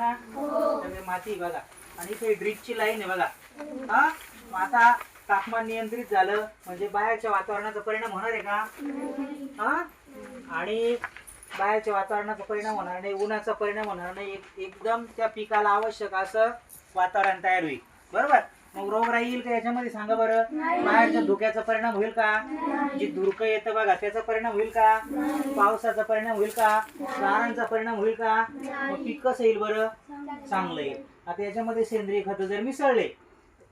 ना? त्यामुळे माती बघा आणि इथे ड्रिपची लाईन आहे बघा. हा आता तापमान नियंत्रित झालं म्हणजे बाहेरच्या वातावरणाचा परिणाम होणार आहे का? हा आणि बाहेरच्या वातावरणाचा परिणाम होणार नाही, उन्हाचा परिणाम होणार नाही, एकदम त्या पिकाला आवश्यक असं वातावरण तयार होईल. बरोबर. मग रोगराई येईल का याच्यामध्ये सांगा बरं? बाहेरच्या धुक्याचा परिणाम होईल का? जे धुरकं येतं बघा त्याचा परिणाम होईल का? पावसाचा परिणाम होईल का? गारांचा परिणाम होईल का? मग पीक कसं येईल बरं? चांगलं येईल. आता याच्यामध्ये सेंद्रिय खत जर मिसळले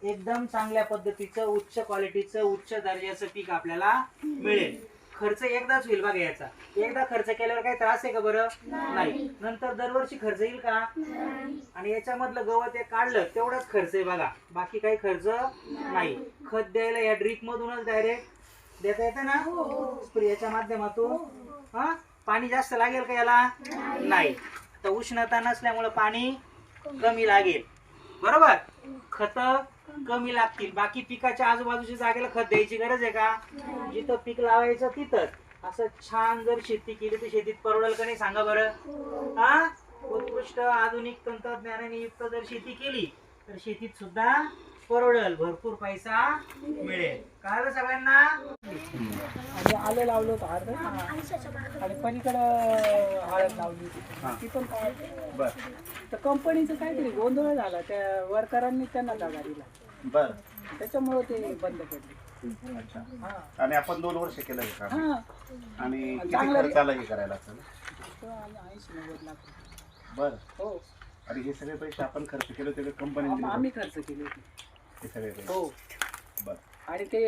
एकदम चांगल्या पद्धतीचं उच्च क्वालिटीचं उच्च दर्जाचं पीक आपल्याला मिळेल. खर्च एकदाच होईल बघा याचा. एकदा खर्च केल्यावर काही त्रास आहे का बरं? नाही. नंतर दरवर्षी खर्च येईल का? आणि याच्यामधलं गवत एक काढलं तेवढाच खर्च आहे बघा, बाकी काही खर्च नाही. खत द्यायला या ड्रीप मधूनच डायरेक्ट देता येतं ना स्प्रेच्या माध्यमातून. हा पाणी जास्त लागेल का याला? नाही. तर उष्णता नसल्यामुळे पाणी कमी लागेल. बरोबर. खत कमी लागतील. बाकी पिकाच्या आजूबाजूच्या जागेला खत द्यायची गरज आहे का? जिथं पीक लावायचं तिथं असं छान जर शेती केली तर शेतीत परवडेल का नाही सांगा बरं? हा उत्कृष्ट आधुनिक तंत्रज्ञानाने युक्त जर शेती केली तर शेतीत सुद्धा परवडेल, भरपूर पैसा मिळेल. कळलं सगळ्यांना? आणि आलं लावलं होतं अर्ध आणि पलीकडं हळद लावली होती ती पण काय तर कंपनीचं काहीतरी गोंधळ झाला, त्या वर्करांनी त्यांना दगा दिला. बर. त्याच्यामुळे ते बंद पडले. अच्छा. आणि आपण 2 वर्ष केलं हे काम. हा आणि किती चांगलं खर्च आला हे करायला असेल? तो आम्ही 80-90 लाख. बर. हो आणि हे सगळे पैसे आपण खर्च केले होते कंपनी? आम्ही खर्च केले होते. हे सगळे पैसे? हो. बर. आणि ते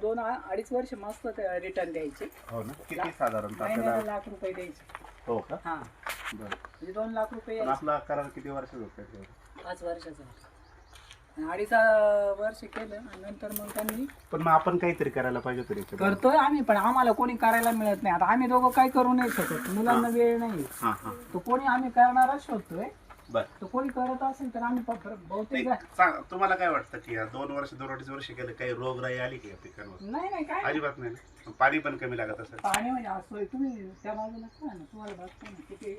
2-2.5 वर्ष मस्त रिटर्न द्यायचे. हो ना. किती साधारणतः महिन्याला आपल्याला? लाख रुपये द्यायचे. हो का? हा बर. म्हणजे 2 लाख रुपये पण आपला करार किती वर्ष होते? 5 वर्षाचा. 2.5 वर्ष केलं आणि नंतर मग त्यांनी पण मग आपण काहीतरी करायला पाहिजे होतं याच्यात. करतोय आम्ही, पण आम्हाला कोणी करायला मिळत नाही. आता आम्ही दोघं काय करू नाही शकत, मुलांना वेळ नाही. हा हा. तो कोणी आम्ही करणारच शोधतोय. बर. तो कोणी करत असेल तर आम्ही बहुतेक तुम्हाला काय वाटतं की 2-2.5 वर्ष गेले काही रोगराई आली की या पिकांवर? नाही काय अजिबात नाही ना? पाणी पण कमी लागत असेल? पाणी म्हणजे असं तुम्ही त्या बाजूला ना तुम्हाला बघता ना किती